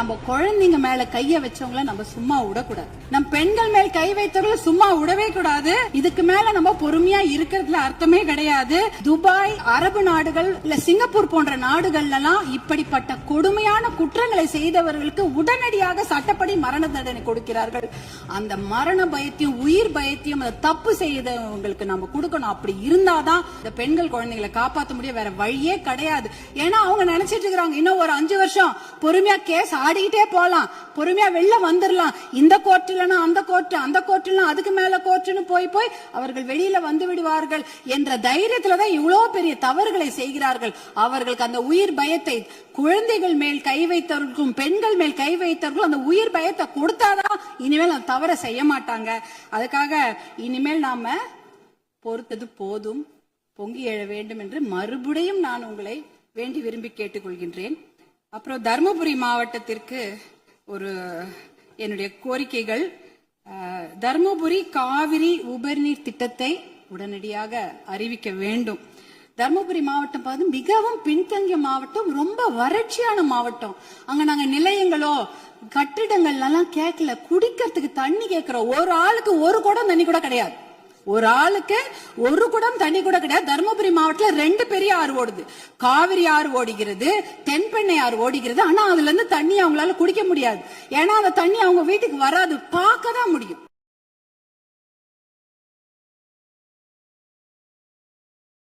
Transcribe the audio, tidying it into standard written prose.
நம்ம குழந்தைங்க மேல கைய வச்சவங்கள நம்ம சும்மா விடக்கூடாது. நம் பெண்கள் மேல் கை வைத்தவங்கள சும்மா விடவே கூடாது. இதுக்கு மேல நம்ம பொறுமையா இருக்கிறதுல அர்த்தமே கிடையாது. துபாய், அரபு நாடுகள், இல்ல சிங்கப்பூர் போன்ற நாடுகள்ல எல்லாம் இப்படிப்பட்ட கொடுமையான குற்றங்களை செய்தவர்களுக்கு உடனடியாக சட்டப்படி மரண தண்டனை கொடுக்கிறார்கள். அந்த மரண பயத்தையும் உயிர் பயத்தையும் அந்த தப்பு செய்தவங்களுக்கு நம்ம கொடுக்கணும். அப்படி இருந்தாதான் இந்த பெண்கள் குழந்தைகளை காப்பாற்ற முடியும். வேற வழியே கிடையாது. ஏன்னா அவங்க நினைச்சிட்டு இருக்காங்க இன்னும் ஒரு 5 வருஷம் பொறுமையா கேஸ் ஆடிக்கிட்டே போலாம், பொறுமையா வெளில வந்துடலாம். இந்த கோர்ட் இல்லனா அந்த கோர்ட், அந்த கோர்ட் இல்லனா அதுக்கு மேல கோர்ட்னு போய் போய் அவர்கள் வெளியில வந்து விடுவார்கள் என்ற தைரியத்துலதான் இவ்வளவு பெரிய தவறுகளை செய்கிறார்கள். அவர்களுக்கு அந்த உயிர் பயத்தை, குழந்தைகள் மேல் கை வைத்தவர்களுக்கும் பெண்கள் மேல் கை வைத்தவர்களும் அந்த உயிர் பயத்தை கொடுத்தாதான் இனிமேல் அந்த தவறை செய்ய மாட்டாங்க. அதுக்காக இனிமேல் நாம பொறுத்தது போதும், பொங்கி எழ வேண்டும் என்று மறுபடியும் நான் உங்களை வேண்டி விரும்பி கேட்டுக்கொள்கின்றேன். அப்புறம் தர்மபுரி மாவட்டத்திற்கு ஒரு என்னுடைய கோரிக்கைகள். தர்மபுரி காவிரி உபரிநீர் திட்டத்தை உடனடியாக அறிவிக்க வேண்டும். தர்மபுரி மாவட்டம் பார்த்து மிகவும் பின்தங்கிய மாவட்டம், ரொம்ப வறட்சியான மாவட்டம். அங்க நாங்க நிலையங்களோ கட்டிடங்கள் எல்லாம் கேட்கல, குடிக்கிறதுக்கு தண்ணி கேட்கிறோம். ஒரு ஆளுக்கு ஒரு குடம் தண்ணி கூட கிடையாது. ஒரு ஆளுக்கு ஒரு குடம் தண்ணி கூட கிடையாது. தர்மபுரி மாவட்டத்தில் 2 பெரிய ஆறு ஓடுது. காவிரி ஆறு ஓடுகிறது, தென்பெண்ணை ஆறு ஓடுகிறது. ஆனா அதுல இருந்து தண்ணி அவங்களால குடிக்க முடியாது. ஏன்னா அந்த தண்ணி அவங்க வீட்டுக்கு வராது, பார்க்க தான் முடியும்.